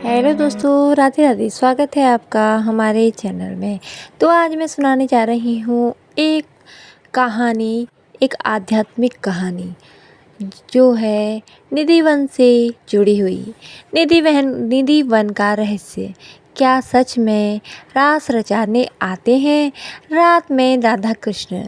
Hello दोस्तों, राधे राधे। स्वागत है आपका हमारे चैनल में। तो आज मैं सुनाने जा रही हूँ एक कहानी, एक आध्यात्मिक कहानी जो है निधि वन से जुड़ी हुई। निधि वन का रहस्य। क्या सच में रास रचाने आते हैं? रात में राधा कृष्ण।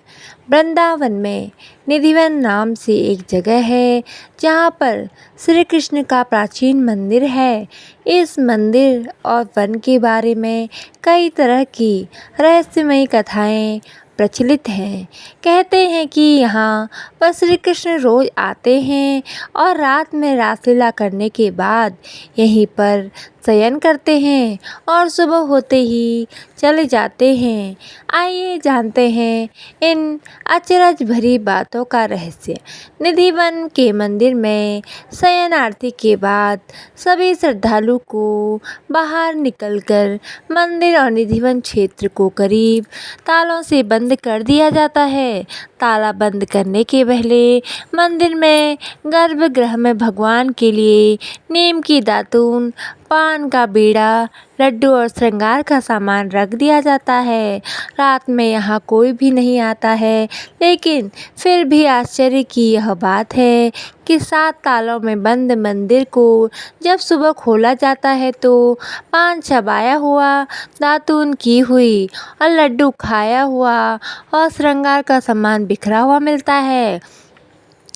वृंदावन में निधिवन नाम से एक जगह है जहाँ पर श्री कृष्ण का प्राचीन मंदिर है। इस मंदिर और वन के बारे में कई तरह की रहस्यमयी कथाएं प्रचलित हैं। कहते हैं कि यहाँ पर श्री कृष्ण रोज आते हैं और रात में रासलीला करने के बाद यहीं पर शयन करते हैं और सुबह होते ही चले जाते हैं। आइए जानते हैं इन अचरज भरी बातों का रहस्य। निधिवन के मंदिर में शयन आरती के बाद सभी श्रद्धालु को बाहर निकलकर मंदिर और निधिवन क्षेत्र को करीब तालों से बंद कर दिया जाता है। ताला बंद करने के पहले मंदिर में गर्भगृह में भगवान के लिए नीम की दातून, पान का बीड़ा, लड्डू और श्रृंगार का सामान रख दिया जाता है। रात में यहाँ कोई भी नहीं आता है, लेकिन फिर भी आश्चर्य की यह बात है कि 7 तालों में बंद मंदिर को जब सुबह खोला जाता है तो पान चबाया हुआ, दातून की हुई और लड्डू खाया हुआ और श्रृंगार का सामान बिखरा हुआ मिलता है।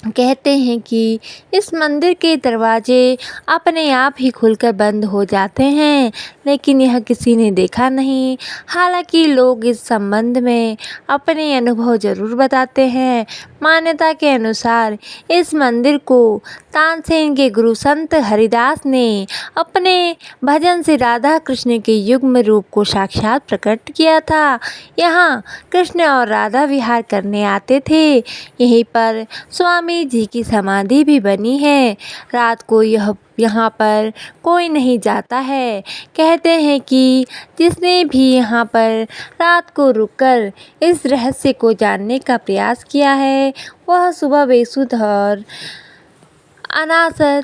कहते हैं कि इस मंदिर के दरवाजे अपने आप ही खुलकर बंद हो जाते हैं, लेकिन यह किसी ने देखा नहीं। हालांकि लोग इस संबंध में अपने अनुभव जरूर बताते हैं। मान्यता के अनुसार इस मंदिर को तानसेन के गुरु संत हरिदास ने अपने भजन से राधा कृष्ण के युग्म रूप को साक्षात प्रकट किया था। यहाँ कृष्ण और राधा विहार करने आते थे। यहीं पर स्वामी जी की समाधि भी बनी है। रात को यहाँ पर कोई नहीं जाता है। कहते हैं कि जिसने भी यहाँ पर रात को रुककर इस रहस्य को जानने का प्रयास किया है, वह सुबह बेसुध और अनासर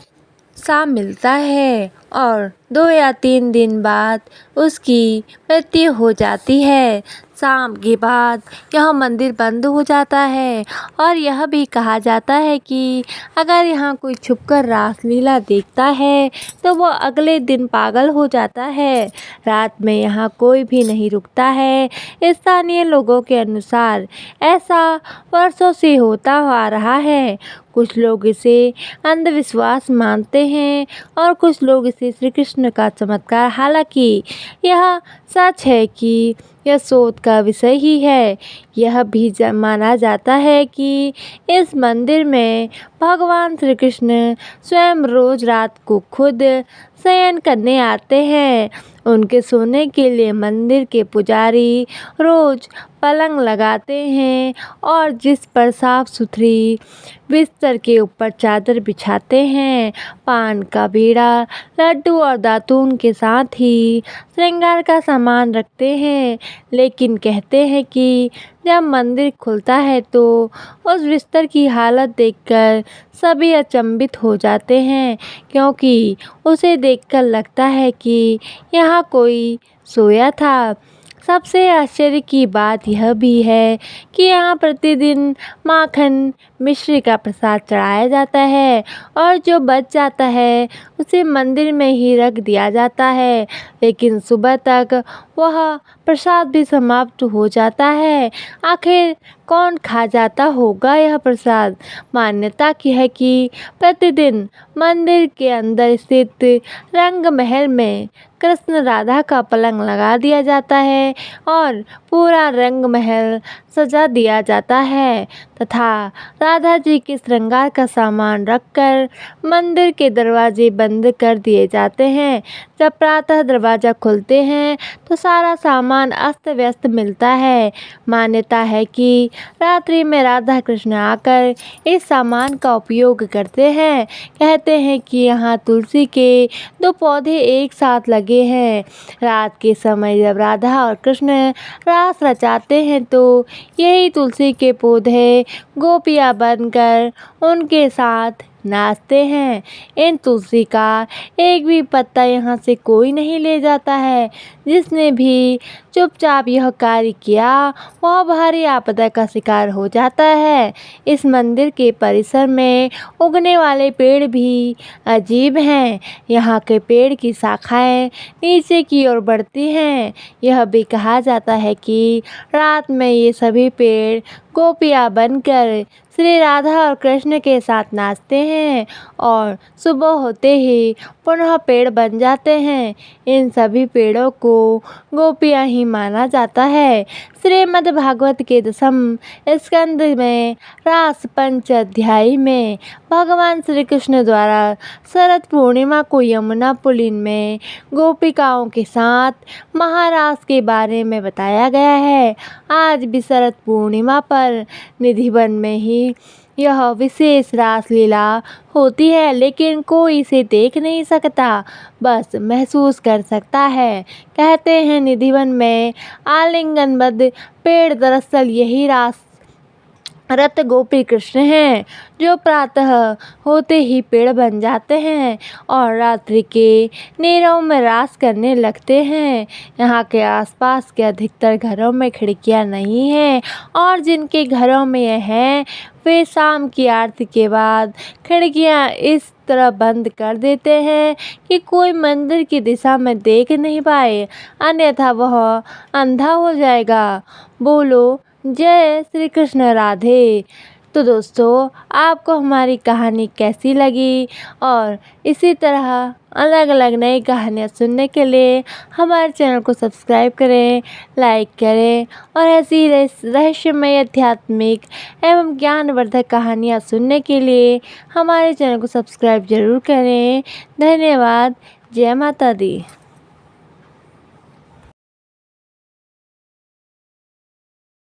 सा मिलता है और 2 या 3 दिन बाद उसकी मृत्यु हो जाती है। शाम के बाद यह मंदिर बंद हो जाता है और यह भी कहा जाता है कि अगर यहाँ कोई छुपकर रासलीला देखता है तो वह अगले दिन पागल हो जाता है। रात में यहाँ कोई भी नहीं रुकता है। स्थानीय लोगों के अनुसार ऐसा वर्षों से होता आ रहा है। कुछ लोग इसे अंधविश्वास मानते हैं और कुछ लोग इसे श्री कृष्ण का चमत्कार। हालांकि यह सच है कि यह शोध का विषय ही है। यह भी माना जाता है कि इस मंदिर में भगवान श्री कृष्ण स्वयं रोज रात को खुद शयन करने आते हैं। उनके सोने के लिए मंदिर के पुजारी रोज पलंग लगाते हैं और जिस पर साफ सुथरी बिस्तर के ऊपर चादर बिछाते हैं। पान का बीड़ा, लड्डू और दातून के साथ ही श्रृंगार का सामान रखते हैं। लेकिन कहते हैं कि जब मंदिर खुलता है तो उस बिस्तर की हालत देखकर सभी अचंभित हो जाते हैं, क्योंकि उसे देखकर लगता है कि यहाँ कोई सोया था। सबसे आश्चर्य की बात यह भी है कि यहाँ प्रतिदिन माखन मिश्री का प्रसाद चढ़ाया जाता है और जो बच जाता है उसे मंदिर में ही रख दिया जाता है, लेकिन सुबह तक वह प्रसाद भी समाप्त हो जाता है। आखिर कौन खा जाता होगा यह प्रसाद? मान्यता की है कि प्रतिदिन मंदिर के अंदर स्थित रंग महल में कृष्ण राधा का पलंग लगा दिया जाता है और पूरा रंग महल सजा दिया जाता है तथा राधा जी के श्रृंगार का सामान रखकर मंदिर के दरवाजे बंद कर दिए जाते हैं। जब प्रातः दरवाज़ा खुलते हैं तो सारा सामान अस्त व्यस्त मिलता है। मान्यता है कि रात्रि में राधा कृष्ण आकर इस सामान का उपयोग करते हैं। कहते हैं कि यहाँ तुलसी के 2 पौधे एक साथ लगे हैं। रात के समय जब राधा और कृष्ण रास रचाते हैं तो यही तुलसी के पौधे गोपियाँ बनकर उनके साथ नाचते हैं। इन तुलसी का एक भी पत्ता यहाँ से कोई नहीं ले जाता है। जिसने भी चुपचाप यह कार्य किया वह भारी आपदा का शिकार हो जाता है। इस मंदिर के परिसर में उगने वाले पेड़ भी अजीब हैं। यहाँ के पेड़ की शाखाएं नीचे की ओर बढ़ती हैं। यह भी कहा जाता है कि रात में ये सभी पेड़ गोपियाँ बनकर श्री राधा और कृष्ण के साथ नाचते हैं और सुबह होते ही पुनः पेड़ बन जाते हैं। इन सभी पेड़ों को गोपियाँ ही माना जाता है। श्रीमद् भागवत के 10वें स्कंद में रास पंच अध्याय में भगवान श्री कृष्ण द्वारा शरद पूर्णिमा को यमुना पुलिन में गोपिकाओं के साथ महारास के बारे में बताया गया है। आज भी शरद पूर्णिमा पर निधिवन में ही यह विशेष रास लीला होती है, लेकिन कोई इसे देख नहीं सकता, बस महसूस कर सकता है। कहते हैं निधिवन में आलिंगनबद्ध पेड़ दरअसल यही रास रत गोपी कृष्ण हैं, जो प्रातः होते ही पेड़ बन जाते हैं और रात्रि के नीरव में रास करने लगते हैं। यहाँ के आसपास के अधिकतर घरों में खिड़कियाँ नहीं हैं और जिनके घरों में यह हैं वे शाम की आरती के बाद खिड़कियाँ इस तरह बंद कर देते हैं कि कोई मंदिर की दिशा में देख नहीं पाए, अन्यथा वह अंधा हो जाएगा। बोलो जय श्री कृष्ण राधे। तो दोस्तों, आपको हमारी कहानी कैसी लगी और इसी तरह अलग अलग नई कहानियाँ सुनने के लिए हमारे चैनल को सब्सक्राइब करें, लाइक करें और ऐसी रहस्यमय आध्यात्मिक एवं ज्ञानवर्धक कहानियाँ सुनने के लिए हमारे चैनल को सब्सक्राइब जरूर करें। धन्यवाद। जय माता दी।